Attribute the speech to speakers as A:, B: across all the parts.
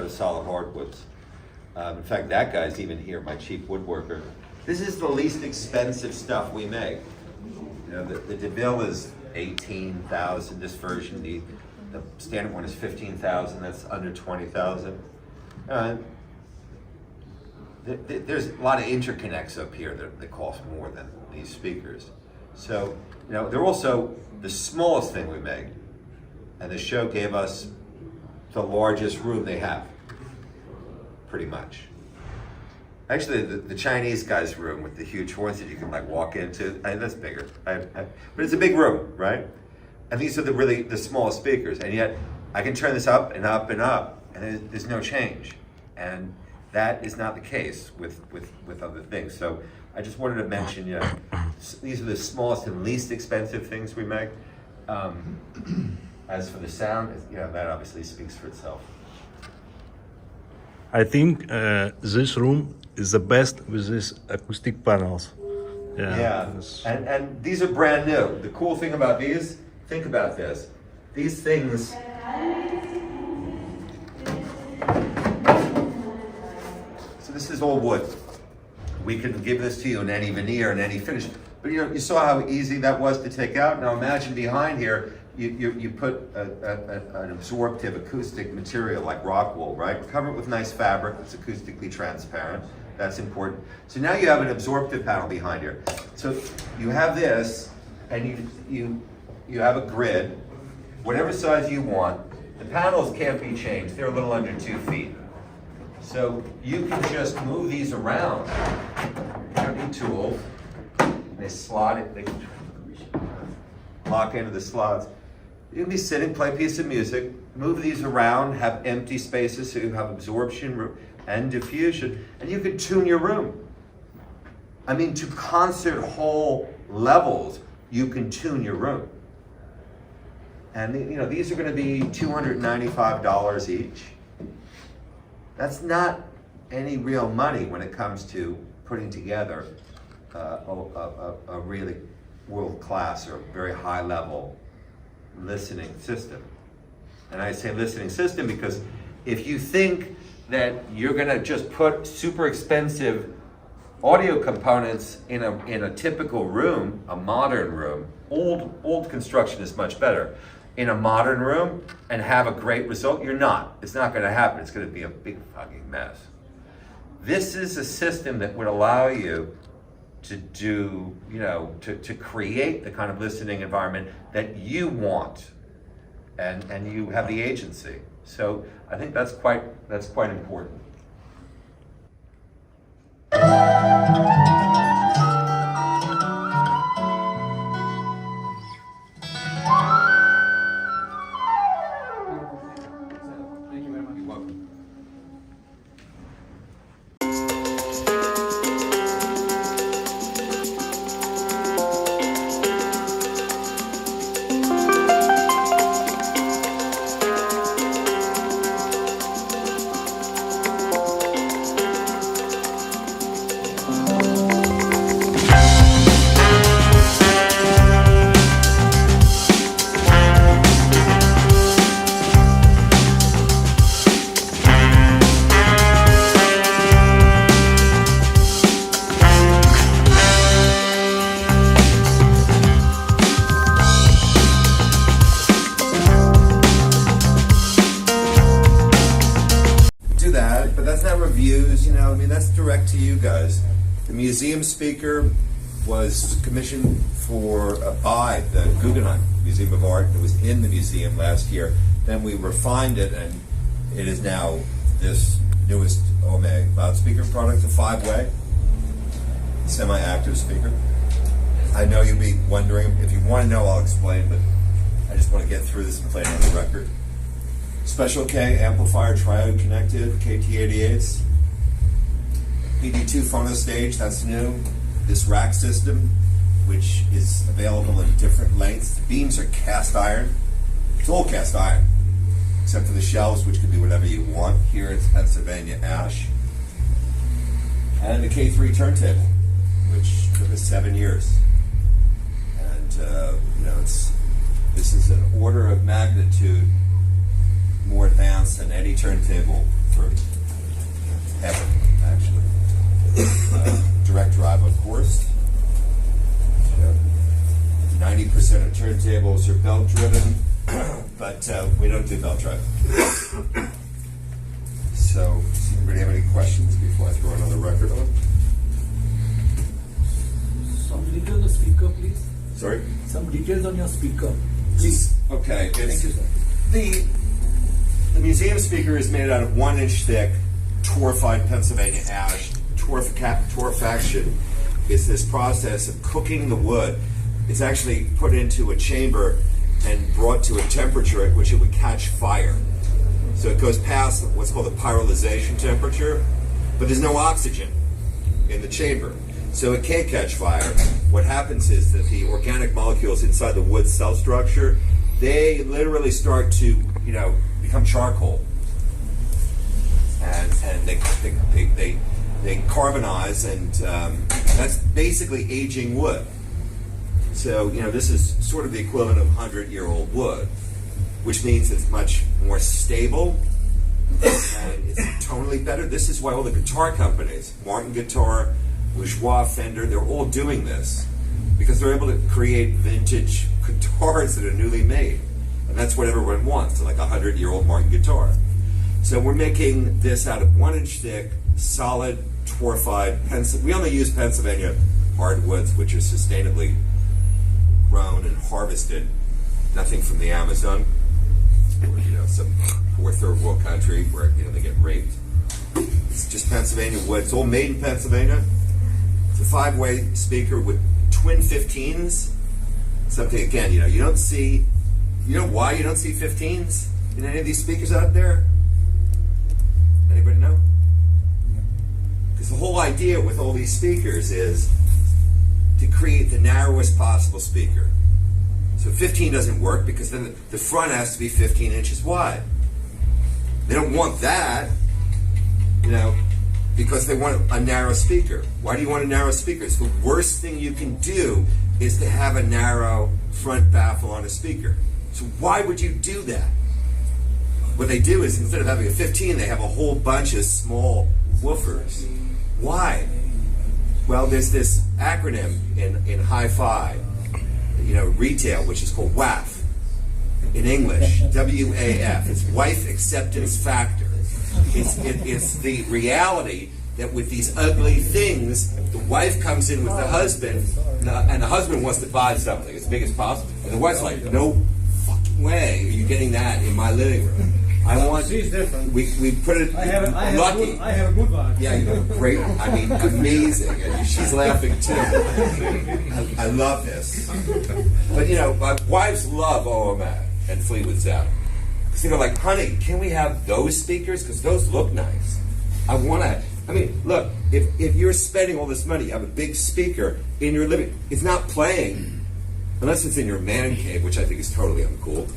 A: Solid hardwoods. In fact, that guy's even here, my chief woodworker. This is the least expensive stuff we make. You know, the DeVille is 18,000. This version, the standard one is 15,000. That's under 20,000. There's a lot of interconnects up here that cost more than these speakers. So, you know, they're also the smallest thing we make, and the show gave us the largest room they have. Pretty much. Actually, the Chinese guy's room with the huge horns that you can like walk into, that's bigger. But it's a big room, right? And these are the smallest speakers, and yet I can turn this up and up and up, and there's no change. And that is not the case with other things. So I just wanted to mention, you know, these are the smallest and least expensive things we make. As for the sound, you know, that obviously speaks for itself.
B: I think this room is the best with these acoustic panels.
A: Yeah. And these are brand new. The cool thing about these, think about this. These things, so this is all wood. We can give this to you in any veneer and any finish. But you know, you saw how easy that was to take out. Now imagine behind here, you put an absorptive acoustic material like rock wool, right? Cover it with nice fabric that's acoustically transparent. That's important. So now you have an absorptive panel behind here. So you have this, and you have a grid, whatever size you want, The panels can't be changed. They're a little under 2 feet. So you can just move these around. You don't need tools. They slot it, they lock into the slots. You can be sitting, play a piece of music, move these around, have empty spaces so you have absorption and diffusion, and you can tune your room. I mean, to concert hall levels, you can tune your room. And these are going to be $295 each. That's not any real money when it comes to putting together a really world-class or very high-level listening system. And I say listening system because if you think that you're going to just put super expensive audio components in a typical room, a modern room, old construction is much better, in a modern room and have a great result, you're not. It's not going to happen. It's going to be a big fucking mess. This is a system that would allow you to do, to create the kind of listening environment that you want, and you have the agency. So I think that's quite important. That's direct to you guys. The museum speaker was commissioned by the Guggenheim Museum of Art. It was in the museum last year. Then we refined it, and it is now this newest OMA loudspeaker product, a 5-way, semi-active speaker. I know you'll be wondering. If you want to know, I'll explain, but I just want to get through this and play it on the record. Special K amplifier, triode connected, KT88s. PD2 phono stage, that's new. This rack system, which is available in different lengths. The beams are cast iron. It's all cast iron, except for the shelves, which can be whatever you want. Here it's Pennsylvania ash. And the K3 turntable, which took us 7 years. And this is an order of magnitude more advanced than any turntable for ever, actually. Direct drive, of course. 90% of turntables are belt driven, but we don't do belt drive. So, does anybody have any questions before I throw another record on?
C: Some details on the speaker, please.
A: Sorry?
C: Some details on your speaker.
A: Please. Okay.
C: Thank you, sir.
A: The museum speaker is made out of 1-inch thick, torrefied Pennsylvania ash. Torrefaction is this process of cooking the wood. It's actually put into a chamber and brought to a temperature at which it would catch fire. So it goes past what's called the pyrolyzation temperature, but there's no oxygen in the chamber. So it can't catch fire. What happens is that the organic molecules inside the wood cell structure, they literally start to, become charcoal. And they carbonize, and that's basically aging wood. So, this is sort of the equivalent of 100-year-old wood, which means it's much more stable and it's tonally better. This is why all the guitar companies, Martin Guitar, Bourgeois, Fender, they're all doing this because they're able to create vintage guitars that are newly made. And that's what everyone wants, like a 100-year-old Martin guitar. So we're making this out of 1-inch thick, solid, torrefied, we only use Pennsylvania hardwoods, which are sustainably grown and harvested, nothing from the Amazon. or, some poor third world country where, they get raped. It's just Pennsylvania wood. It's all made in Pennsylvania. It's a 5-way speaker with twin 15s. Something, again, you don't see, why you don't see 15s in any of these speakers out there? Anybody know? Because the whole idea with all these speakers is to create the narrowest possible speaker. So 15 doesn't work because then the front has to be 15 inches wide. They don't want that, because they want a narrow speaker. Why do you want a narrow speaker? It's the worst thing you can do is to have a narrow front baffle on a speaker. So why would you do that? What they do is instead of having a 15, they have a whole bunch of small woofers. Why? Well, there's this acronym in hi-fi, retail, which is called WAF. In English, WAF. It's Wife Acceptance Factor. It's the reality that with these ugly things, the wife comes in with the husband, and the husband wants to buy something as big as possible, and the wife's like, no fucking way are you getting that in my living room. I want.
D: She's different.
A: We put it.
D: I have
A: lucky.
D: I have a good one.
A: Yeah, great. amazing. And she's laughing too. I love this. But wives love OMA and Fleetwood Sound. Because they go like, honey, can we have those speakers? Because those look nice. Look, if you're spending all this money, you have a big speaker in your living. It's not playing, unless it's in your man cave, which I think is totally uncool.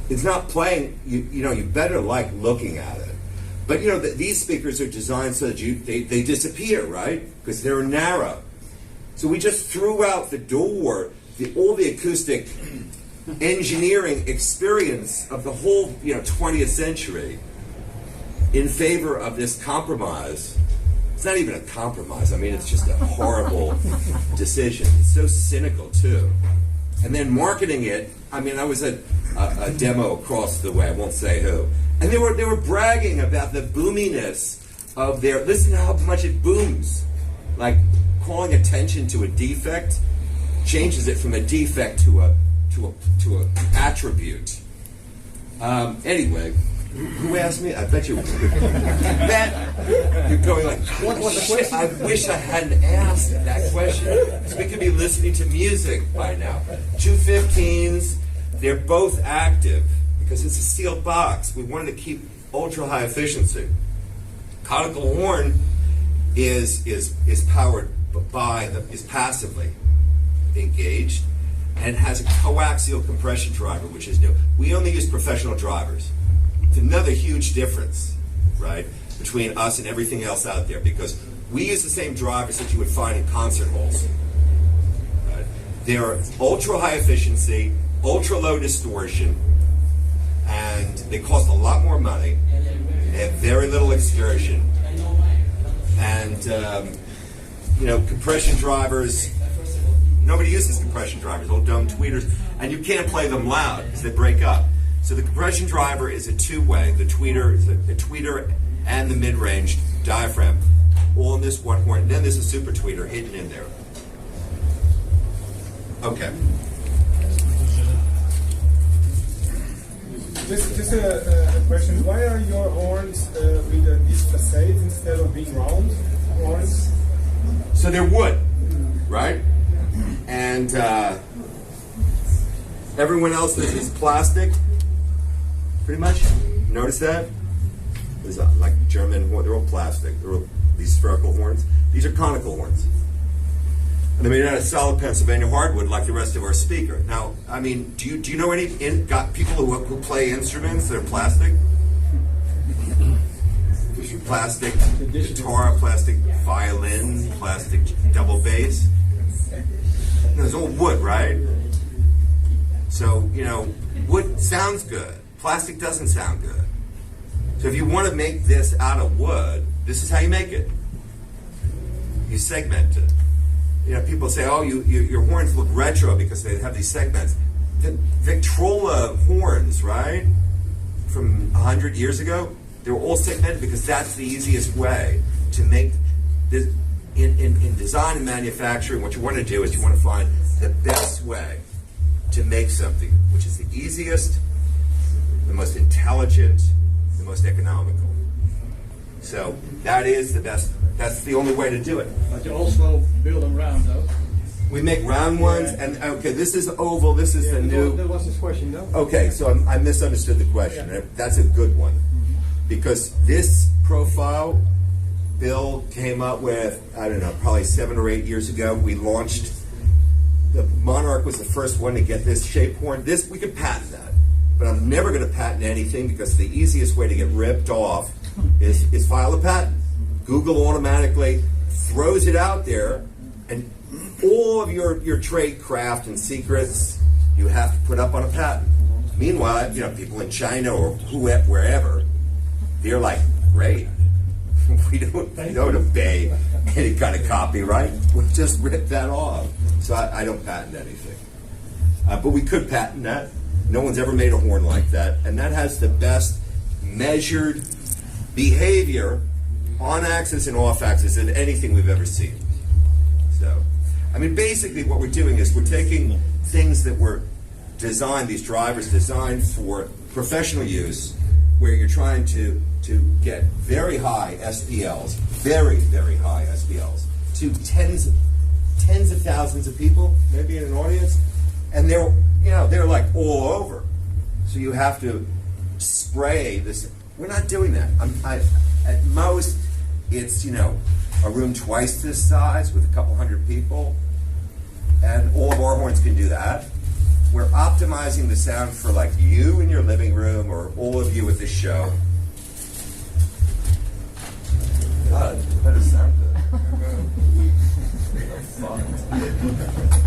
A: It's not playing. You better like looking at it. But these speakers are designed so that they disappear, right? Because they're narrow. So we just threw out the door all the acoustic engineering experience of the whole 20th century in favor of this compromise. It's not even a compromise. It's just a horrible decision. It's so cynical too. And then marketing it. I was at a demo across the way. I won't say who. And they were bragging about the boominess of their. Listen to how much it booms. Like calling attention to a defect changes it from a defect to an attribute. Anyway, who asked me? I bet you. You're going like, what was the question? I wish I hadn't asked that question. Because we could be listening to music by now. 215s, they're both active because it's a sealed box. We wanted to keep ultra high efficiency. Conical horn is powered by is passively engaged and has a coaxial compression driver, which is new. We only use professional drivers. It's another huge difference, right, between us and everything else out there, because we use the same drivers that you would find in concert halls. Right? They're ultra high efficiency, ultra low distortion, and they cost a lot more money. They have very little excursion, and compression drivers. Nobody uses compression drivers, old dumb tweeters, and you can't play them loud because they break up. So the compression driver is a two-way. The tweeter is the tweeter and the mid-range diaphragm, all in this one horn. And then there's a super tweeter hidden in there. Okay.
E: Just a question. Why are your horns with these facades instead of being round horns?
A: So they're wood, right? And everyone else is plastic, pretty much. Notice that? There's like German horn, they're all plastic. They're all these spherical horns. These are conical horns. And they're made out of solid Pennsylvania hardwood like the rest of our speaker. Now, do you know any people who play instruments that are plastic? Plastic guitar, plastic violin, plastic double bass. It's all wood, right? So, wood sounds good. Plastic doesn't sound good. So if you want to make this out of wood, this is how you make it. You segment it. People say, oh, your horns look retro because they have these segments. The Victrola horns, right, from 100 years ago, they were all segmented because that's the easiest way to make this. In design and manufacturing, what you want to do is you want to find the best way to make something, which is the easiest, the most intelligent, the most economical. So that is the best, that's the only way to do it.
D: But you also build them round, though.
A: We make round ones, and okay, this is oval, this is the new.
D: That was his question, though.
A: Okay, so I misunderstood the question.
D: Yeah.
A: That's a good one. Because this profile, Bill came up with, I don't know, probably 7 or 8 years ago. We launched, the Monarch was the first one to get this shape horn. This, we could patent that. But I'm never going to patent anything because the easiest way to get ripped off is file a patent. Google automatically throws it out there, and all of your trade craft and secrets you have to put up on a patent. Meanwhile, you know, people in China or wherever, they're like, great. We don't obey any kind of copyright. We'll just rip that off. So I don't patent anything. But we could patent that. No one's ever made a horn like that. And that has the best measured behavior on axis and off axis than anything we've ever seen. So, I mean, basically what we're doing is we're taking things that were designed, these drivers designed for professional use, where you're trying to get very high SPLs, very, very high SPLs, to tens of thousands of people, maybe in an audience, and they're like all over. So you have to spray this. We're not doing that. At most, it's, a room twice this size with a couple hundred people, and all of our horns can do that. We're optimizing the sound for like you in your living room or all of you at this show. God, that does sound good.